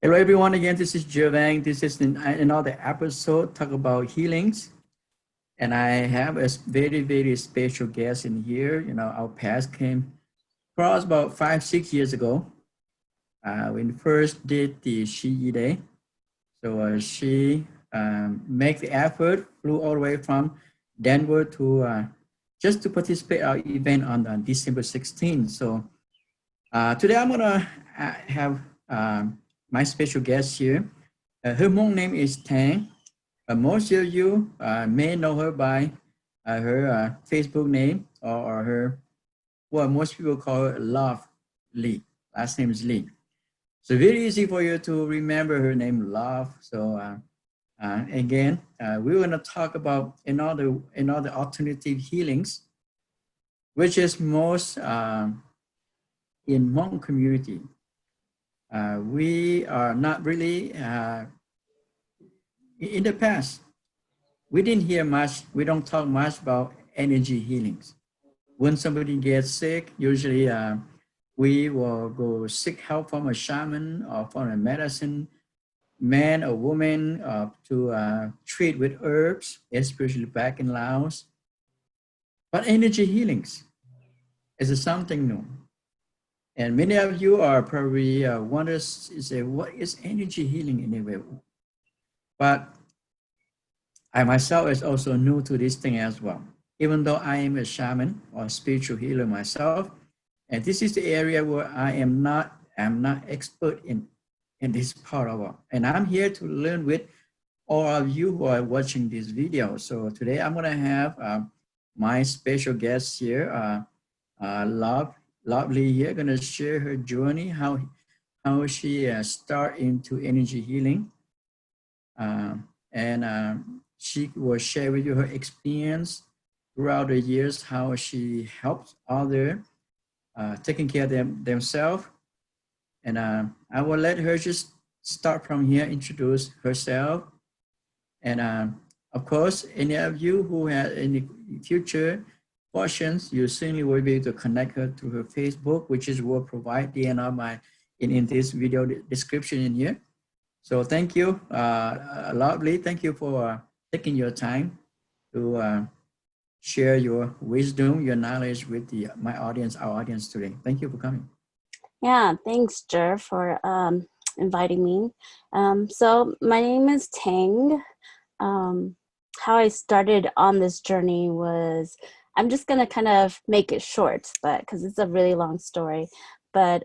Hello everyone again, this is Jovang. This is another episode talk about healings. And I have a very special guest in here. You know, our past came across about 5, 6 years ago when we first did the Shi Day. So she make the effort, flew all the way from Denver to just to participate our event on December 16th. So today I'm gonna have my special guest here. Her Hmong name is Tang. Most of you may know her by her Facebook name or her, what most people call her Love Lee. Last name is Lee. So very easy for you to remember her name, Love. So again, we're gonna talk about another alternative healings, which is most in Hmong community. We are not really in the past. We didn't hear much. We don't talk much about energy healings. When somebody gets sick, usually we will go seek help from a shaman or from a medicine man or woman to treat with herbs, especially back in Laos. But energy healings is something new. And many of you are probably wondering, say, what is energy healing anyway? But I myself is also new to this thing as well. Even though I am a shaman or spiritual healer myself, and this is the area where I'm not expert in this part of it. And I'm here to learn with all of you who are watching this video. So today I'm gonna have my special guest here, Lovely here, gonna share her journey, how she start into energy healing, and she will share with you her experience throughout the years, how she helps others taking care of themselves. And I will let her just start from here, introduce herself. And of course, any of you who have any future questions, you certainly will be able to connect her to her Facebook, which is will provide the end of my in this video description in here. So thank you, Lovely. Thank you for taking your time to share your wisdom, your knowledge with my audience, our audience today. Thank you for coming. Yeah, thanks, Jer, for inviting me. So my name is Tang. How I started on this journey was, I'm just gonna kind of make it short, but because it's a really long story. But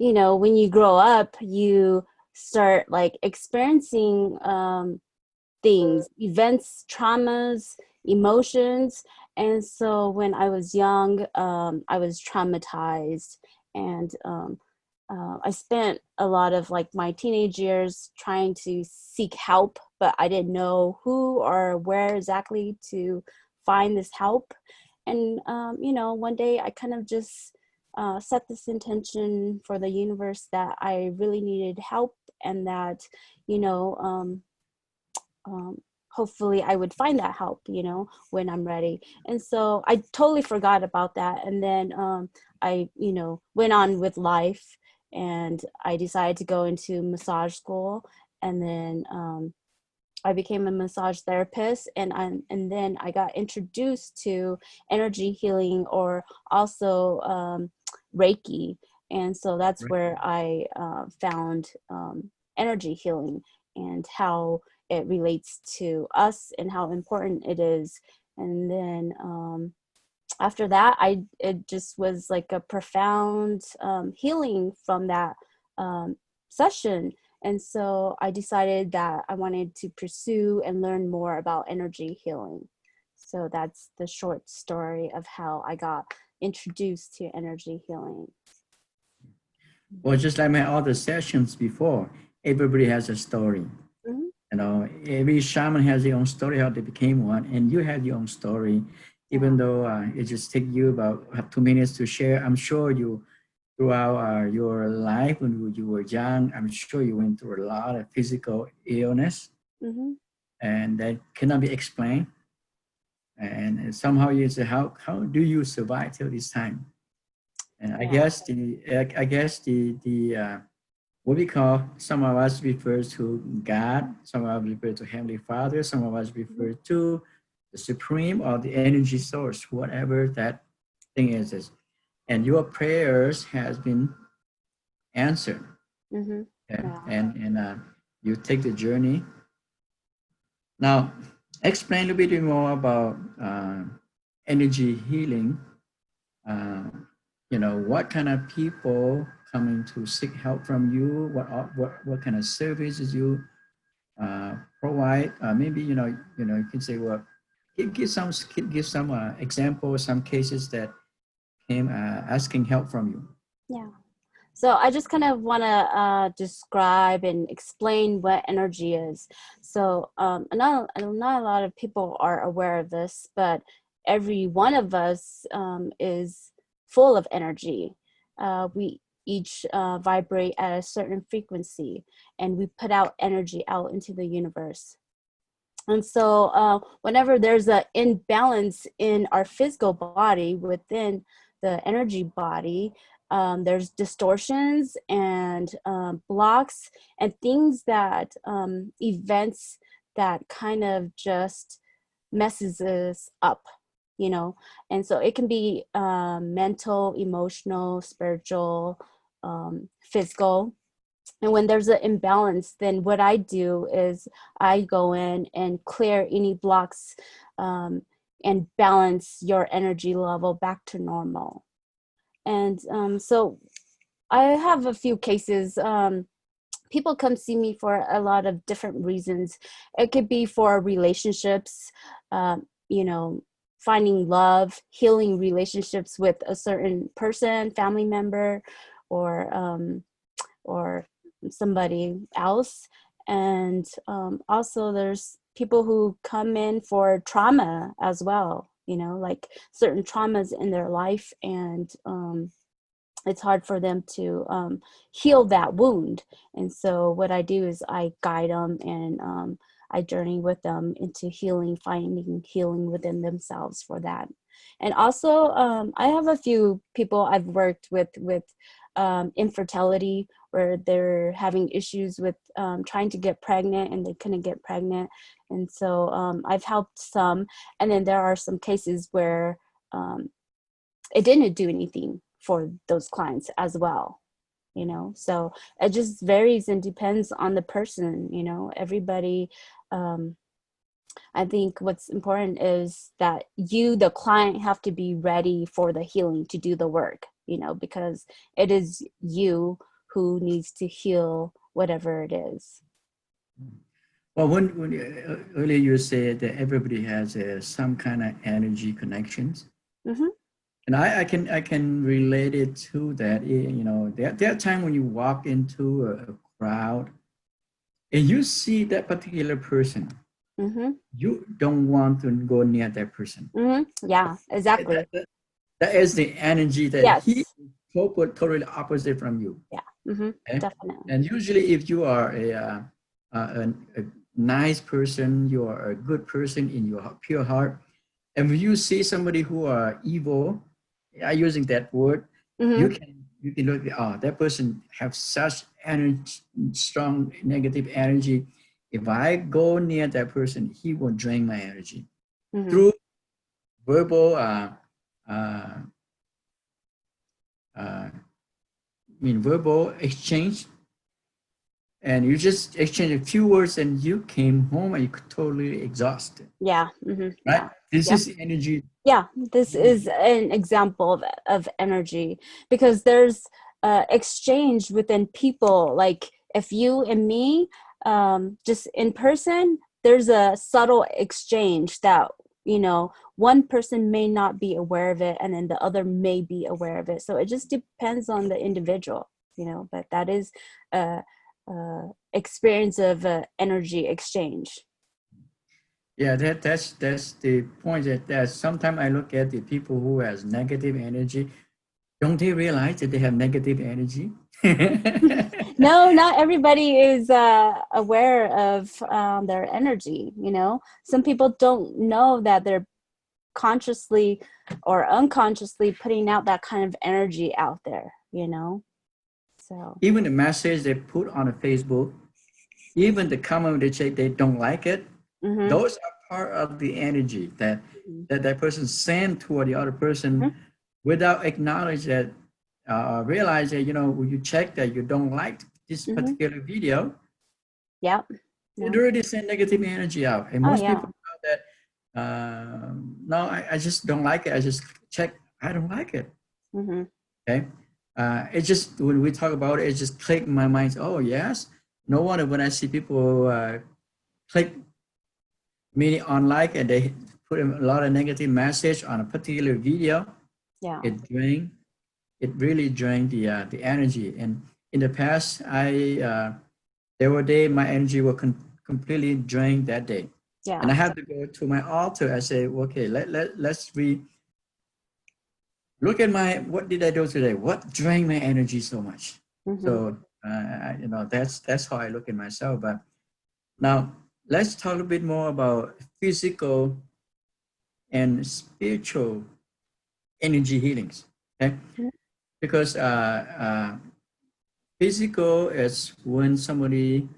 you know, when you grow up, you start like experiencing things, events, traumas, emotions. And so when I was young, I was traumatized, and I spent a lot of like my teenage years trying to seek help, but I didn't know who or where exactly to find this help. And, you know, one day I kind of just set this intention for the universe that I really needed help, and that, you know, hopefully I would find that help, you know, when I'm ready. And so I totally forgot about that. And then I, you know, went on with life, and I decided to go into massage school. And then I became a massage therapist, and then I got introduced to energy healing, or also Reiki. And so that's Right. where I found energy healing, and how it relates to us and how important it is. And then after that, it just was like a profound healing from that session. And so I decided that I wanted to pursue and learn more about energy healing. So that's the short story of how I got introduced to energy healing. Well, just like my other sessions before, everybody has a story. Mhm. You know, every shaman has their own story how they became one, and you have your own story. Yeah. Even though it just take you about 2 minutes to share, I'm sure you throughout your life when you were young, I'm sure you went through a lot of physical illness, Mm-hmm. and that cannot be explained. And somehow you say, how do you survive till this time? And I Yeah. guess the what we call, some of us refer to God, some of us refer to Heavenly Father, some of us refer to the Supreme or the energy source, whatever that thing is. And your prayers has been answered. Mm-hmm. Okay? Yeah. And you take the journey. Now, explain a little bit more about energy healing. Uh, what kind of people coming to seek help from you? What kind of services you provide? Maybe you can say, well, give some examples, some cases that came asking help from you. Yeah. So I just kind of want to describe and explain what energy is. So not a lot of people are aware of this, but every one of us is full of energy. We each vibrate at a certain frequency, and we put out energy out into the universe. And so whenever there's an imbalance in our physical body within the energy body, there's distortions and blocks and things that events that kind of just messes us up, you know. And so it can be mental, emotional, spiritual, physical. And when there's an imbalance, then what I do is I go in and clear any blocks and balance your energy level back to normal. And so I have a few cases. People come see me for a lot of different reasons. It could be for relationships, you know, finding love, healing relationships with a certain person, family member, or somebody else. And also there's people who come in for trauma as well, you know, like certain traumas in their life, and it's hard for them to heal that wound. And so what I do is I guide them, and I journey with them into healing, finding healing within themselves for that. And also I have a few people I've worked with infertility, where they're having issues with trying to get pregnant and they couldn't get pregnant. And so I've helped some. And then there are some cases where it didn't do anything for those clients as well, you know. So it just varies and depends on the person, you know. Everybody, I think what's important is that you, the client, have to be ready for the healing to do the work, you know, because it is you who needs to heal whatever it is. Well, when earlier you said that everybody has some kind of energy connections, Mm-hmm. and I can relate it to that. There are times when you walk into a crowd and you see that particular person, Mm-hmm. you don't want to go near that person. Mm-hmm. Yeah, exactly. That is the energy that he Yes. totally opposite from you. Yeah. Mm-hmm. Okay? Definitely. And usually, if you are a nice person, you are a good person in your pure heart, and when you see somebody who are evil, using that word, you Mm-hmm. can look at, oh, that person have such energy, strong negative energy. If I go near that person, he will drain my energy Mm-hmm. through verbal uh, uh, verbal exchange, and you just exchange a few words and you came home and you're totally exhausted, Yeah. Mm-hmm. right? Yeah. This Yep. is the energy. Yeah, this is an example of energy, because there's exchange within people. Like if you and me, just in person, there's a subtle exchange that, you know, one person may not be aware of it and then the other may be aware of it. So it just depends on the individual, you know, but that is a experience of energy exchange. Yeah, that's the point, that sometimes I look at the people who has negative energy. Don't they realize that they have negative energy? No, not everybody is aware of their energy. You know, some people don't know that they're consciously or unconsciously putting out that kind of energy out there. You know, So, Even the message they put on a Facebook, even the comment they say they don't like it, mm-hmm, those are part of the energy that mm-hmm, that person sent toward the other mm-hmm, person without acknowledge that, realize that, when you check that you don't like this mm-hmm. particular video, Yep. it No. already send negative energy out. And Oh most yeah. people know that, no, I just don't like it. I just check, I don't like it. Mm-hmm. Okay. It just, when we talk about it, it just click in my mind. Oh, yes. No wonder when I see people click me on like and they put a lot of negative message on a particular video, Yeah. it it really drained the energy. And in the past, there were days my energy was completely drained that day. And Yeah. I had to go to my altar. I say, okay, let's look at what did I do today? What drained my energy so much? Mm-hmm. So, that's how I look at myself. But now let's talk a bit more about physical and spiritual energy healings. Okay, because physical is when somebody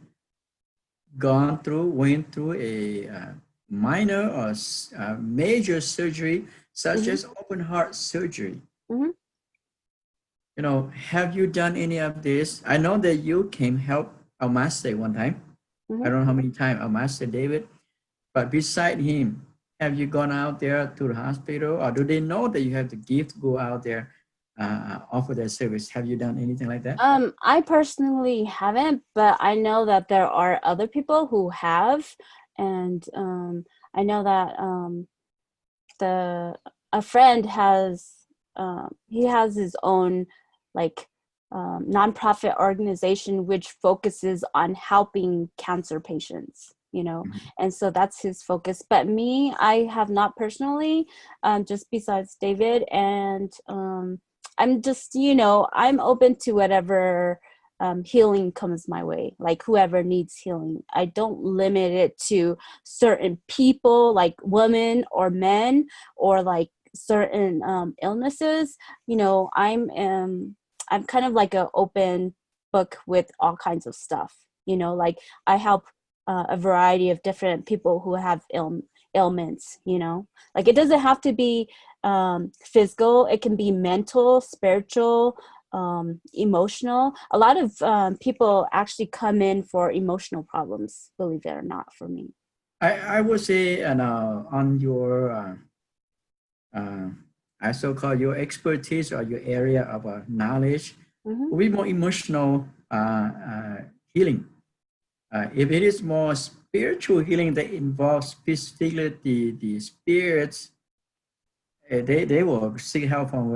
went through a minor or major surgery, such Mm-hmm. as open heart surgery. Mm-hmm. Have you done any of this? I know that you came help our master one time. I Mm-hmm. don't know how many times our master David, but beside him, have you gone out there to the hospital, or do they know that you have the gift to go out there, offer that service? Have you done anything like that? I personally haven't, but I know that there are other people who have, and I know that the a friend has he has his own like nonprofit organization which focuses on helping cancer patients, Mhm. and so that's his focus. But me, I have not personally, just besides David, and I'm just, I'm open to whatever healing comes my way, like whoever needs healing. I don't limit it to certain people, like women or men, or like certain illnesses. I'm kind of like an open book with all kinds of stuff. Like I help a variety of different people who have ailments. Like it doesn't have to be physical. It can be mental, spiritual, emotional. A lot of people actually come in for emotional problems, believe it or not, for me. I would say, on your, uh, I so call your expertise or your area of knowledge, Mm-hmm. will be more emotional healing. If it is more spiritual healing that involves specifically the spirits, they will seek help from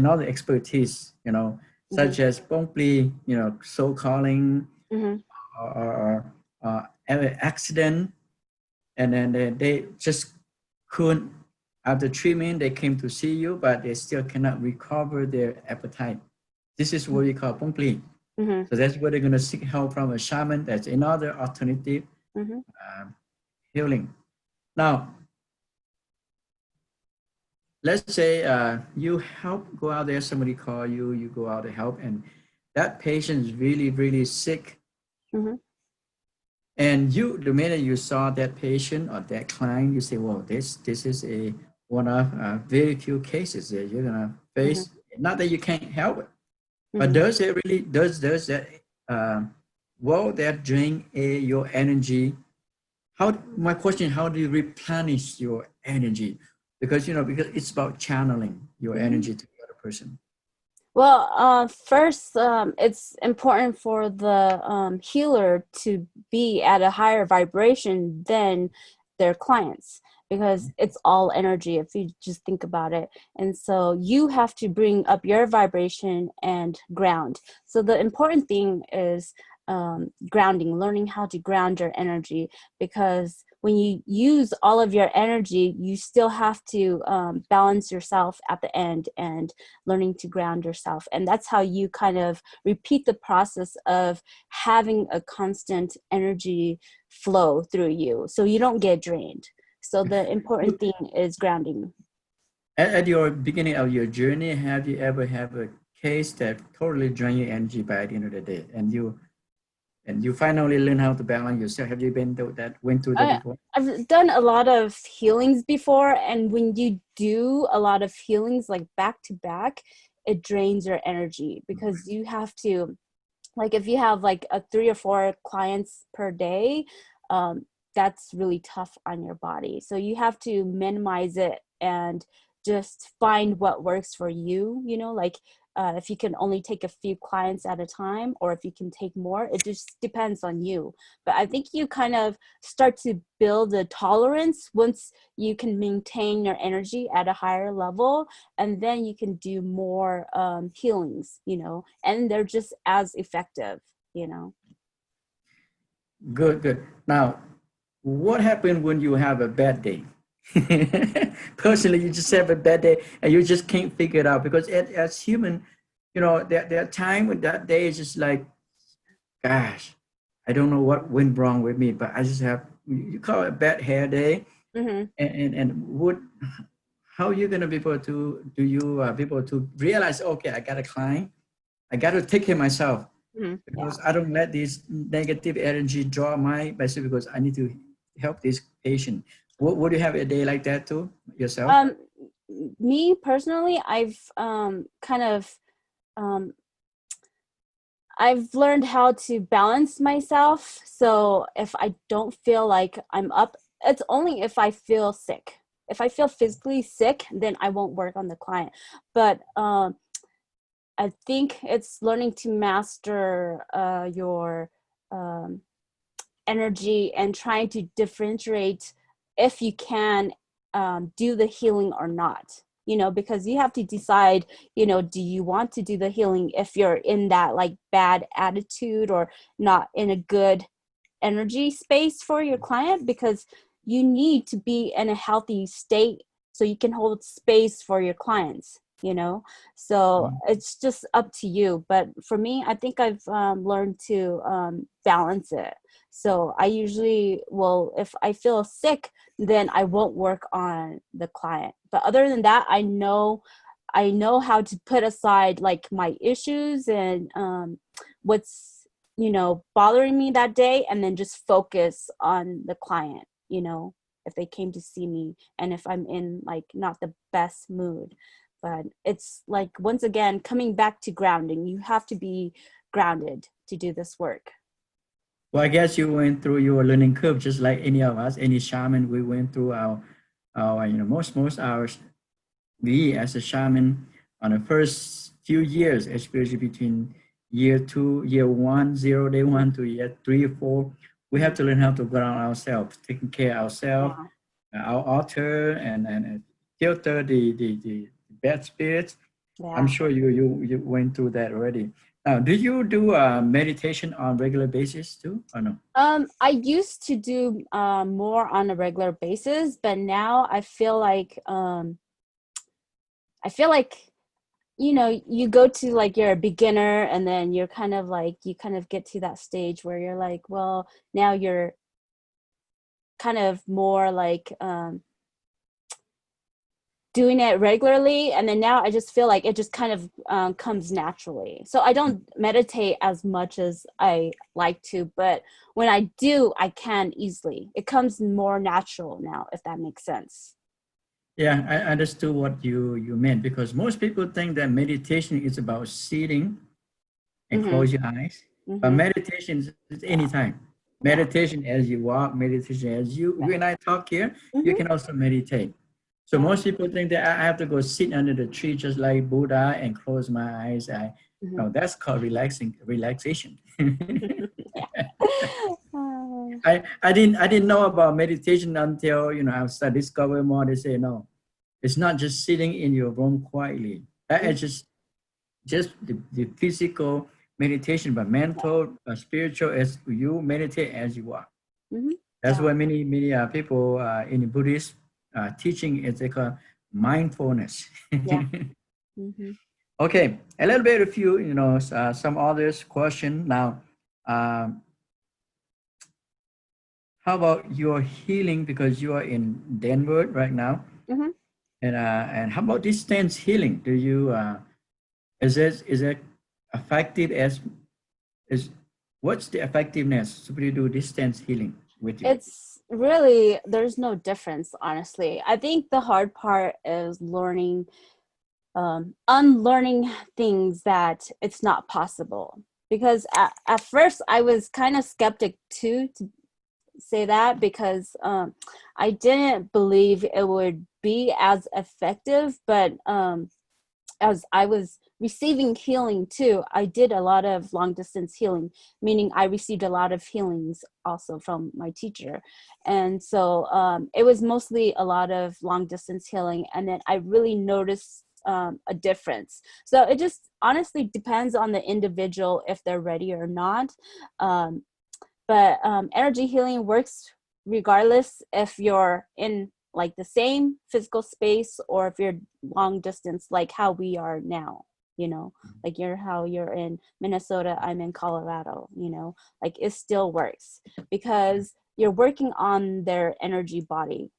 another expertise, Mm-hmm. such as probably, soul calling, Mm-hmm. or accident, and then they just couldn't, after treatment they came to see you, but they still cannot recover their appetite. This is what we call pumpli. Mm-hmm. So that's where they're going to seek help from a shaman. That's another alternative Mm-hmm. um, healing. Now, let's say you help go out there, somebody call you, you go out to help, and that patient is really, really sick. Mm-hmm. And the minute you saw that patient or that client, you say, well, this is one of very few cases that you're going to Mm-hmm. face. Not that you can't help it, but Mm-hmm. does that, will that drain your energy? My question, how do you replenish your energy? Because it's about channeling your Mm-hmm. energy to the other person. Well, first, it's important for the healer to be at a higher vibration than their clients, because it's all energy if you just think about it. And so you have to bring up your vibration and ground. So the important thing is grounding, learning how to ground your energy, because when you use all of your energy, you still have to balance yourself at the end, and learning to ground yourself. And that's how you kind of repeat the process of having a constant energy flow through you so you don't get drained. So the You, important thing is grounding. at your beginning of your journey, have you ever have a case that totally drain your energy by the end of the day, and you finally learn how to balance yourself. Have you been through that? Went through that I, before? I've done a lot of healings before, and when you do a lot of healings like back to back, it drains your energy because you have to, like, if you have like a 3 or 4 clients per day, um, that's really tough on your body. So you have to minimize it and just find what works for you, you know, like if you can only take a few clients at a time, or if you can take more, it just depends on you. But I think you kind of start to build a tolerance once you can maintain your energy at a higher level, and then you can do more healings, you know, and they're just as effective, you know. Good, good. Now, what happened when you have a bad day? Personally, you just have a bad day and you just can't figure it out because as human, you know, there are times when that day is just like, gosh, I don't know what went wrong with me, but I just have, you call it a bad hair day. Mm-hmm. And what, how are you going to be able to, do you be able to realize, okay, I got to climb, I got to take care of myself Mm-hmm. Yeah. because I don't let this negative energy draw my myself because I need to help this patient. Would you have a day like that too yourself? Um, Me personally, um, I've learned how to balance myself. So if I don't feel like I'm up, it's only if I feel sick. If I feel physically sick, then I won't work on the client. But I think it's learning to master your um, energy and trying to differentiate if you can do the healing or not, you know, because you have to decide, you know, do you want to do the healing if you're in that like bad attitude or not in a good energy space for your client, because you need to be in a healthy state so you can hold space for your clients, you know. So Mhm. it's just up to you, but for me, I think I've learned to balance it. So I usually will, if I feel sick, then I won't work on the client, but other than that, I know how to put aside like my issues and what's, you know, bothering me that day, and then just focus on the client, you know, if they came to see me and if I'm in like not the best mood. But it's like, once again, coming back to grounding. You have to be grounded to do this work. Well, I guess you went through your learning curve just like any of us, any shaman. We went through our you know, most hours. We as a shaman on the first few years, especially between year two, year one, 0 day one to year 3 or 4, we have Mhm. to learn how to ground ourselves, taking care of ourselves, Yeah. our altar, and filter the bad spirits. I'm Yeah. sure you went through that already. Now, do you do meditation on regular basis too, or no? I used to do more on a regular basis, but now I feel like you know, you go to like, you're a beginner, and then you're kind of like, you kind of get to that stage where you're like, well, now you're kind of more like doing it regularly, and then now I just feel like it just kind of comes naturally. So I don't meditate as much as I like to, but when I do, I can easily. It comes more natural now, if that makes sense. Yeah, I understood what you meant because most people think that meditation is about sitting and Mm-hmm. close your eyes. But Mm-hmm. meditation is Yeah. anytime. Yeah. Meditation as you walk, meditation as you and I talk here, you Mm-hmm. can also meditate. So Yeah. most people think that I have to go sit under the tree just like Buddha and close my eyes. Mm-hmm. No, that's called relaxation. Yeah. I didn't know about meditation until you know I started discovering more. They say no, it's not just sitting in your room quietly. That is just the physical meditation, but Yeah. mental, spiritual, as you meditate as you are. Mm-hmm. That's Yeah. why many people in the Buddhist teaching is they call mindfulness. Yeah. Mm-hmm. Okay, a little bit of you, you know, some others question now. Um, how about your healing because you are in Denver right now, Mm-hmm. and how about distance healing? Do you Is it effective as is what's the effectiveness to do distance healing with you? It's really, there's no difference, honestly. I think the hard part is learning, unlearning things that it's not possible. Because at first I was kind of skeptic too, to say that, because I didn't believe it would be as effective. But as I was receiving healing too, I did a lot of long distance healing, meaning I received a lot of healings also from my teacher. And so it was mostly a lot of long distance healing. And then I really noticed a difference. So it just honestly depends on the individual if they're ready or not. Um, but energy healing works regardless if you're in like the same physical space or if you're long distance, like how we are now, you know, like you're in Minnesota, I'm in Colorado, you know, like it still works because you're working on their energy body,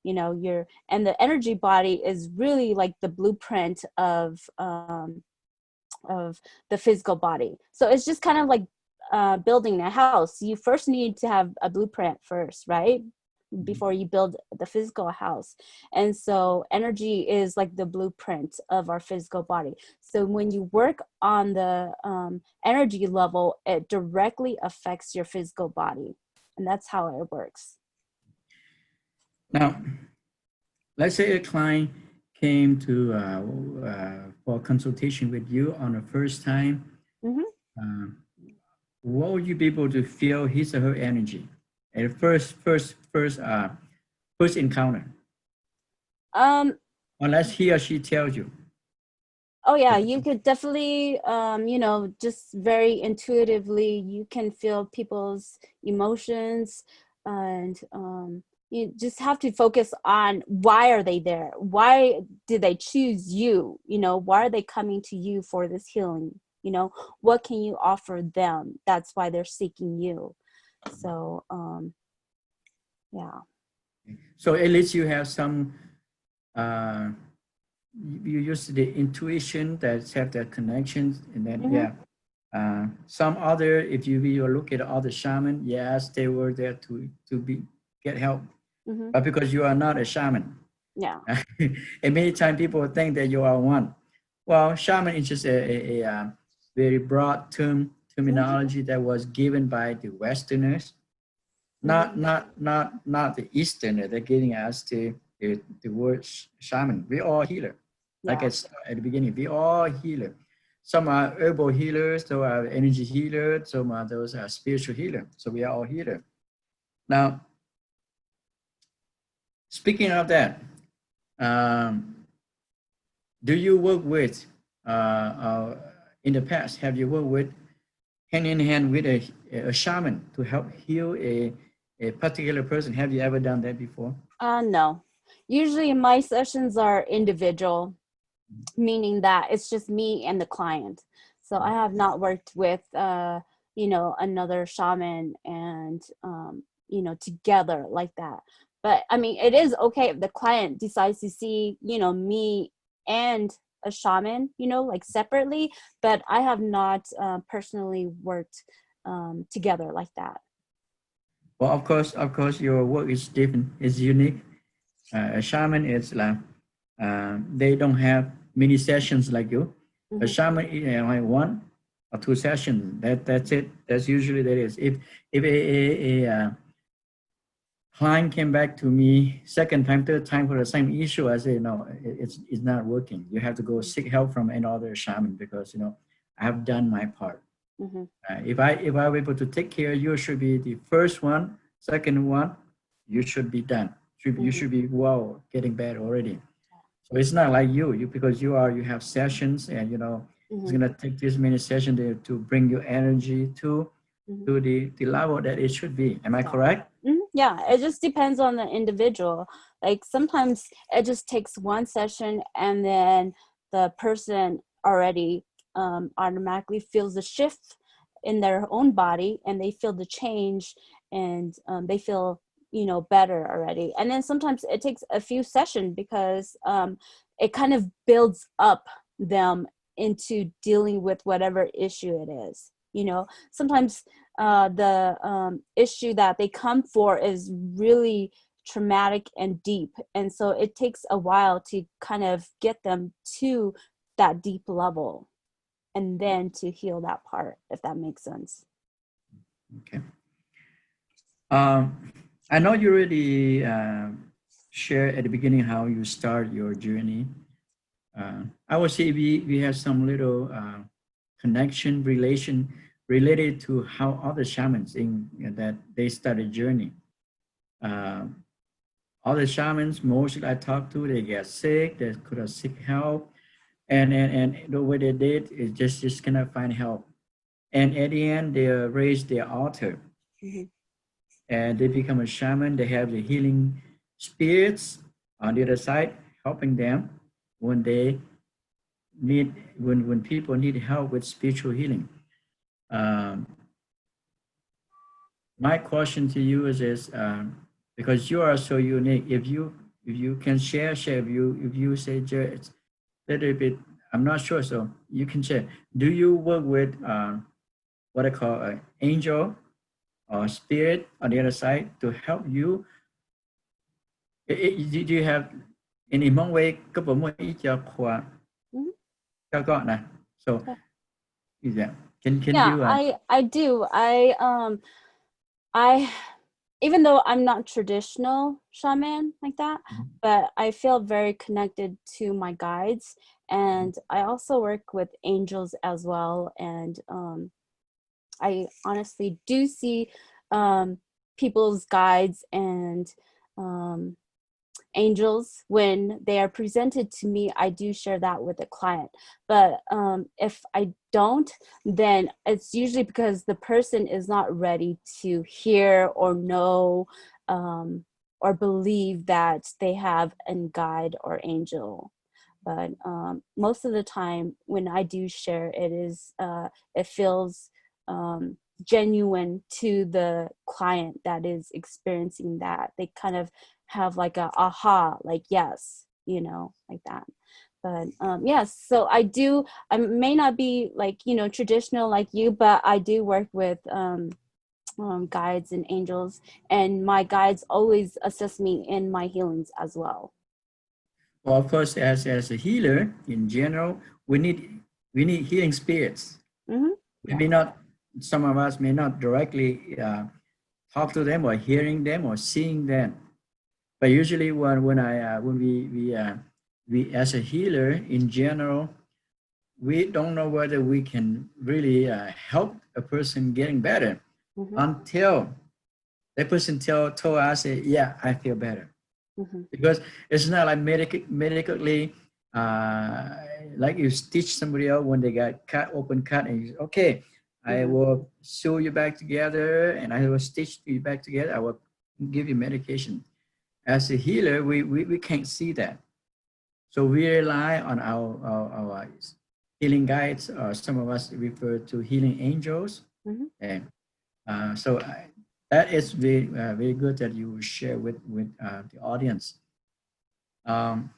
you know. And the energy body is really like the blueprint of the physical body. So it's just kind of like building a house. You first need to have a blueprint first, right? Before you build the physical house. And so energy is like the blueprint of our physical body. So when you work on the energy level, it directly affects your physical body. And that's how it works. Now, let's say a client came to for consultation with you on the first time. Mm-hmm. Uh, what would you be able to feel his or her energy at first encounter, Um, unless he or she tells you? Oh yeah, But you could definitely, you know, just very intuitively, you can feel people's emotions, and you just have to focus on why are they there? Why did they choose you? You know, why are they coming to you for this healing? You know, what can you offer them? That's why they're seeking you. So, yeah. so at least you have some. Uh, you use the intuition that have that connections, and then Mm-hmm, yeah. Some other, if you look at other shaman, yes, they were there to be get help, mm-hmm. but because you are not a shaman, Yeah. and many times people think that you are one. Well, shaman is just a very broad Mm-hmm, terminology that was given by the Westerners, not mm-hmm. not not not the Easterners. They're giving us the word shaman. We all healer, like Yeah. at the beginning. We all healer. Some are herbal healers, some are energy healers, some are those are spiritual healer. So we are all healer. Now, speaking of that, um, do you work with in the past? Have you worked with hand in hand with a shaman to help heal a particular person? Have you ever done that before? No. Usually my sessions are individual, meaning that it's just me and the client. So I have not worked with, you know, another shaman and, you know, together like that. But I mean, it is okay if the client decides to see, you know, me and a shaman, you know, like separately, but I have not personally worked together like that. Well, of course, your work is different. It's unique. A shaman is like they don't have many sessions like you. A Hmm. shaman is like one or two sessions. That's it. That's usually that is. If a client came back to me second time, third time for the same issue, I say no, it's not working. You have to go seek help from another shaman because I have done my part. Hmm. If I were able to take care, you should be the first one, second one, you should be done. You Hmm. should be wow, getting better already. So it's not like you because you have sessions and it's Hmm. gonna take this many sessions to bring your energy Hmm. to the level that it should be. Am I Yeah. correct? Yeah, it just depends on the individual. Like sometimes it just takes one session and then the person already automatically feels the shift in their own body and they feel the change and they feel, you know, better already. And then sometimes it takes a few sessions because it kind of builds up them into dealing with whatever issue it is. You know, sometimes the issue that they come for is really traumatic and deep, and so it takes a while to kind of get them to that deep level and then to heal that part, if that makes sense. Okay. I know you already shared at the beginning how you start your journey. I would say we have some little connection relation related to how other shamans in that they start a journey. Uh, other shamans, mostly I talk to, they get sick, they could have seek help, and the way they did is just cannot find help. And at the end, they raise their altar Mhm. and they become a shaman. They have the healing spirits on the other side helping them when they need when people need help with spiritual healing. Um, my question to you is because you are so unique. If you can share if you say just a little bit, I'm not sure, so you can share. Do you work with what I call an angel or spirit on the other side to help you? Do you have in Hmong way có bộ môn ý cho khoa Mhm. cho con nè? So Yeah. is that can Yeah, you I do. I even though I'm not traditional shaman like that, but I feel very connected to my guides, and I also work with angels as well. And I honestly do see people's guides and um, angels when they are presented to me. I do share that with the client, but if I don't, then it's usually because the person is not ready to hear or know or believe that they have a guide or angel. But most of the time when I do share, it feels genuine to the client that is experiencing that. They kind of have like a aha, like yes, you know, like that. But yes, so I may not be like, you know, traditional like you, but I do work with guides and angels, and my guides always assist me in my healings as well. well, of course, as a healer in general, we need healing spirits. Mm-hmm. We Yeah. may not, some of us may not directly talk to them or hearing them or seeing them, but usually when we as a healer in general, we don't know whether we can really help a person getting better Mm-hmm. until that person told us, yeah, I feel better. Mm-hmm. Because it's not like medically, uh, like you stitch somebody out when they got open cut, and you say, okay, I Mm-hmm. will sew you back together and I will stitch you back together. I will give you medication. As a healer, we can't see that. So we rely on our healing guides, or some of us refer to healing angels. Mm-hmm. And that is very good that you share with the audience. Um,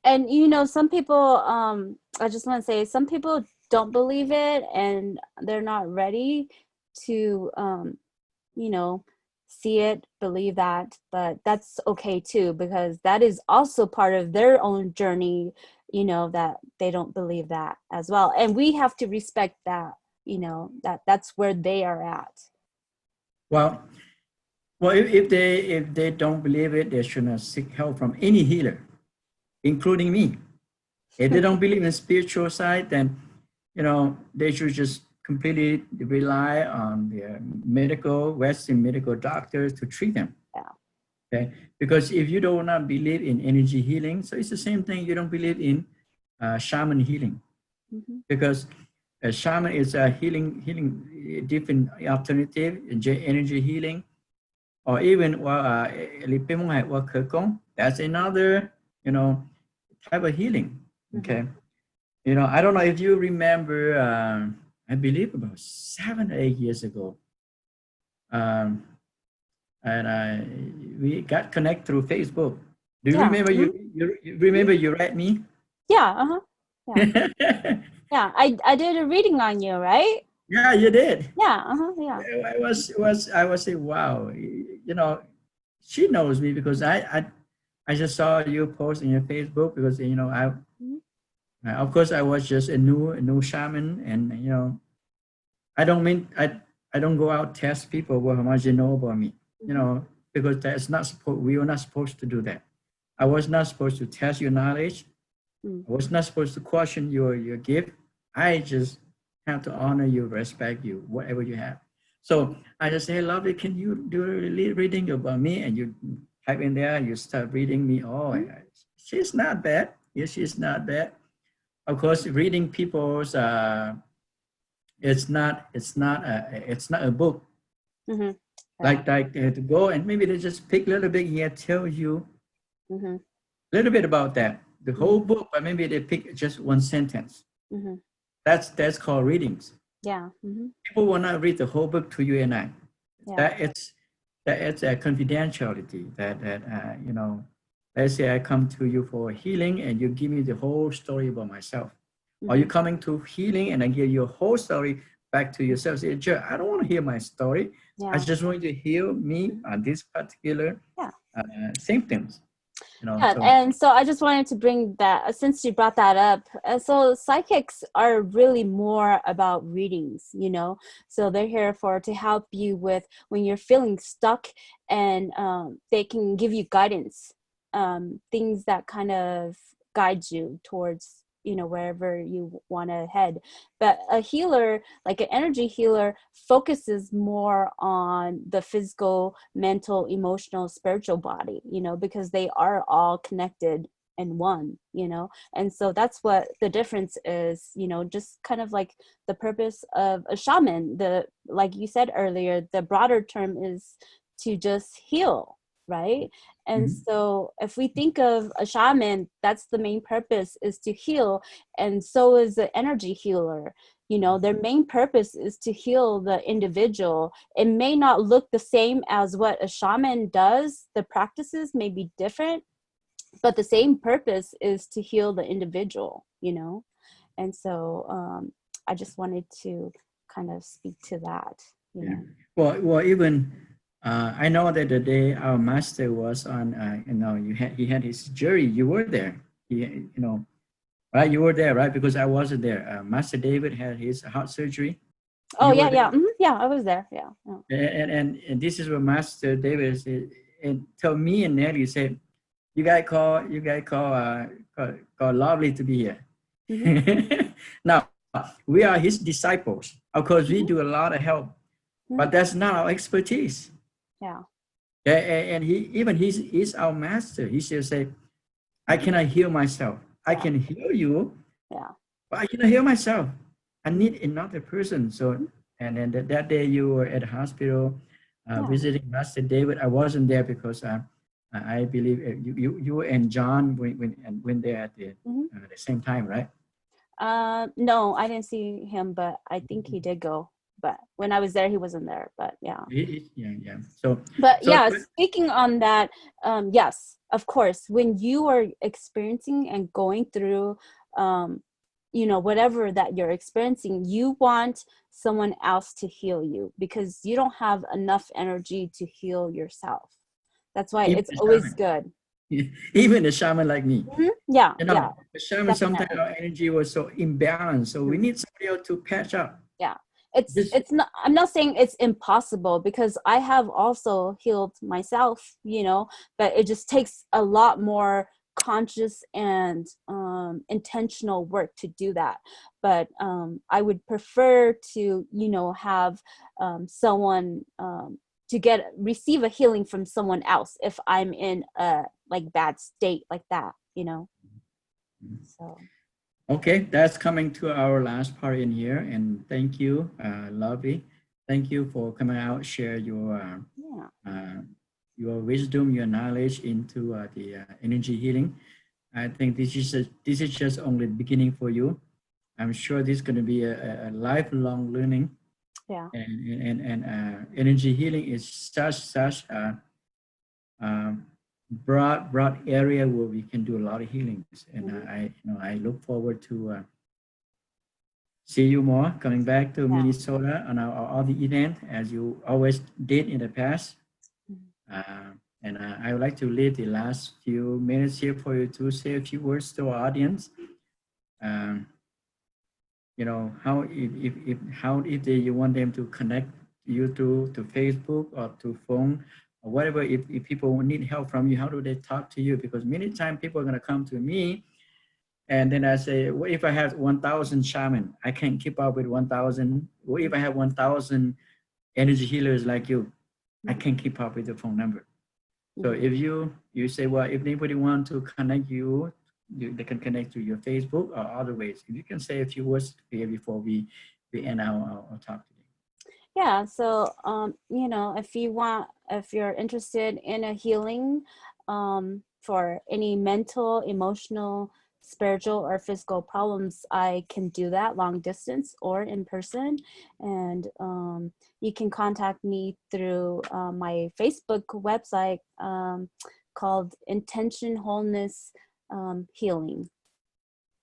And you know, some people, I just want to say, some people don't believe it and they're not ready to you know, see it, believe that, but that's okay too, because that is also part of their own journey, you know, that they don't believe that as well. And we have to respect that, you know, that's where they are at. well, if they don't believe it, they should not seek help from any healer, including me. If they don't believe in spiritual side, then they should just completely rely on their Western medical doctors to treat them. Yeah. Okay, because if you do not believe in energy healing, so it's the same thing. You don't believe in shaman healing, Mm-hmm. because a shaman is a healing different alternative, energy healing, or even that's another type of healing. Mm-hmm. Okay, I don't know if you remember. I believe about 7 or 8 years ago, um, and we got connect through Facebook. Do you Yeah. remember Mm-hmm. you remember you read me? Yeah. Uh-huh. Yeah. Yeah. I did a reading on you, right? Yeah, you did. Yeah. Uh-huh. Yeah. I was saying, wow, she knows me because I just saw you post in your Facebook because Mhm. of course I was just a new shaman, and I don't mean I don't go out test people how much they know about me, Mhm. because that's not supposed we were not supposed to do that. I was not supposed to test your knowledge. Mm. I was not supposed to question your gift. I just have to honor you, respect you, whatever you have. So I just say, lovely, can you do a reading about me? And you type in there, you start reading me. Oh, Mhm. she's not bad. Yes, she's not bad. Of course, reading people's it's not a book Mhm. Yeah. like they have to go and maybe they just pick a little bit here, tell you Mhm. a little bit about that, the Mhm. whole book, but maybe they pick just one sentence. Mhm. That's called readings. Yeah. Mhm. People will not read the whole book to you and I. Yeah. That it's that it's a confidentiality. Let's say I come to you for healing and you give me the whole story about myself. Are you Mhm. coming to healing and I give you a whole story back to yourself? Say, Joe, I don't want to hear my story. I Yeah. just want you to hear me Mhm. on this particular Yeah. symptoms. Yeah, So and so I just wanted to bring that, since you brought that up. So psychics are really more about readings, So they're here for to help you with when you're feeling stuck, and they can give you guidance, things that kind of guide you towards wherever you want to head. But a healer, like an energy healer, focuses more on the physical, mental, emotional, spiritual body, because they are all connected in one, and so that's what the difference is, just kind of like the purpose of a shaman. The Like you said earlier, the broader term is to just heal, right? And mhm, so if we think of a shaman, that's the main purpose, is to heal. And so is the energy healer. Their main purpose is to heal the individual. It may not look the same as what a shaman does. The practices may be different, but the same purpose is to heal the individual. And so I just wanted to kind of speak to that, you yeah. know. Well, even I know that the day our master was on, he had his jury. You were there. Right? You were there, right? Because I wasn't there. Master David had his heart surgery. Oh, You were yeah, there, yeah. Yeah, I was there. Yeah. Yeah. and this is what Master David said, and tell me and Nelly said, call Lovely to be here. Mm-hmm. Now we are his disciples. Of course, we do Mm-hmm. a lot of help, but Mm-hmm. that's not our expertise. Yeah. And he's our master. He should say, I Mm-hmm. cannot heal myself. I Yeah. can heal you, Yeah. but I cannot heal myself. I Mm-hmm. need another person. So, and then that day you were at the hospital Yeah. visiting Master David. I wasn't there because I believe you and John went there Mm-hmm. at the same time, right? No, I didn't see him, but I think he did go. But when I was there, he wasn't there. But yeah. Yeah, yeah. So, But so yeah, speaking on that, yes, of course, when you are experiencing and going through, whatever that you're experiencing, you want someone else to heal you, because you don't have enough energy to heal yourself. That's why even it's the always shaman, good. even a shaman like me, Yeah, yeah, the shaman sometimes definitely. our energy was so imbalanced. So we Mhm. need somebody else to patch up. Yeah, it's This, it's not, I'm not saying it's impossible, because I have also healed myself, but it just takes a lot more conscious and intentional work to do that. But I would prefer to have someone, to receive a healing from someone else if I'm in a like bad state like that. So Okay, that's coming to our last part in here, and thank you, Lovey. Thank you for coming out, share yeah. your wisdom, your knowledge into the energy healing. I think this is just only the beginning for you. I'm sure this is going to be a lifelong learning, Yeah. and energy healing is such um, broad area where we can do a lot of healings. And Mhm. I look forward to see you more coming back to Yeah. Minnesota on our other event as you always did in the past. Mhm. Uh, and I would like to leave the last few minutes here for you to say a few words to our audience. Um, how if how if you want them to connect you to Facebook or to phone or whatever, if people need help from you, how do they talk to you? Because many times people are going to come to me and then I say, what if I have 1,000 shaman? I can't keep up with 1,000. What if I have 1,000 energy healers like you? I Mhm. can't keep up with the phone number. So Mhm. if you say, well, if anybody want to connect you, they can connect to your Facebook or other ways. If you can say a few words here before we end our talk today. Yeah, so if you're interested in a healing for any mental, emotional, spiritual, or physical problems, I can do that long distance or in person. And you can contact me through my Facebook website called Intention Wholeness Healing.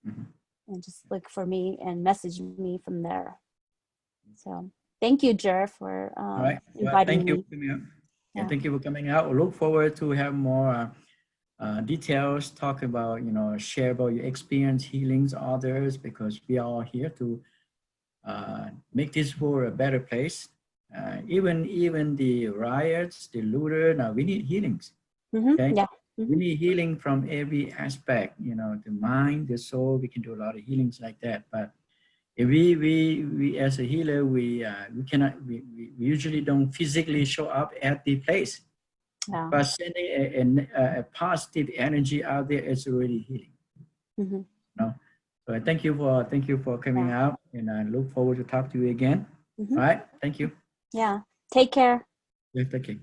Mhm. And just look for me and message me from there. So thank you, Jer, for All right. Well, inviting thank you me. for coming out. Yeah, Yeah. thank you for coming out. I look forward to have more details, talk about, share about your experience, healings, others, because we are all here to make this world a better place. Even the riots, the looter, now we need healings. Okay, Yeah. we Hmm. need healing from every aspect. The mind, the soul. We can do a lot of healings like that. But if we as a healer, we cannot. We usually don't physically show up at the place. Yeah. But sending a positive energy out there is already healing. Hmm. No. So I thank you for coming Yeah. out, and I look forward to talk to you again. Hmm. All right. Thank you. Yeah. Take care. Yeah, thank you.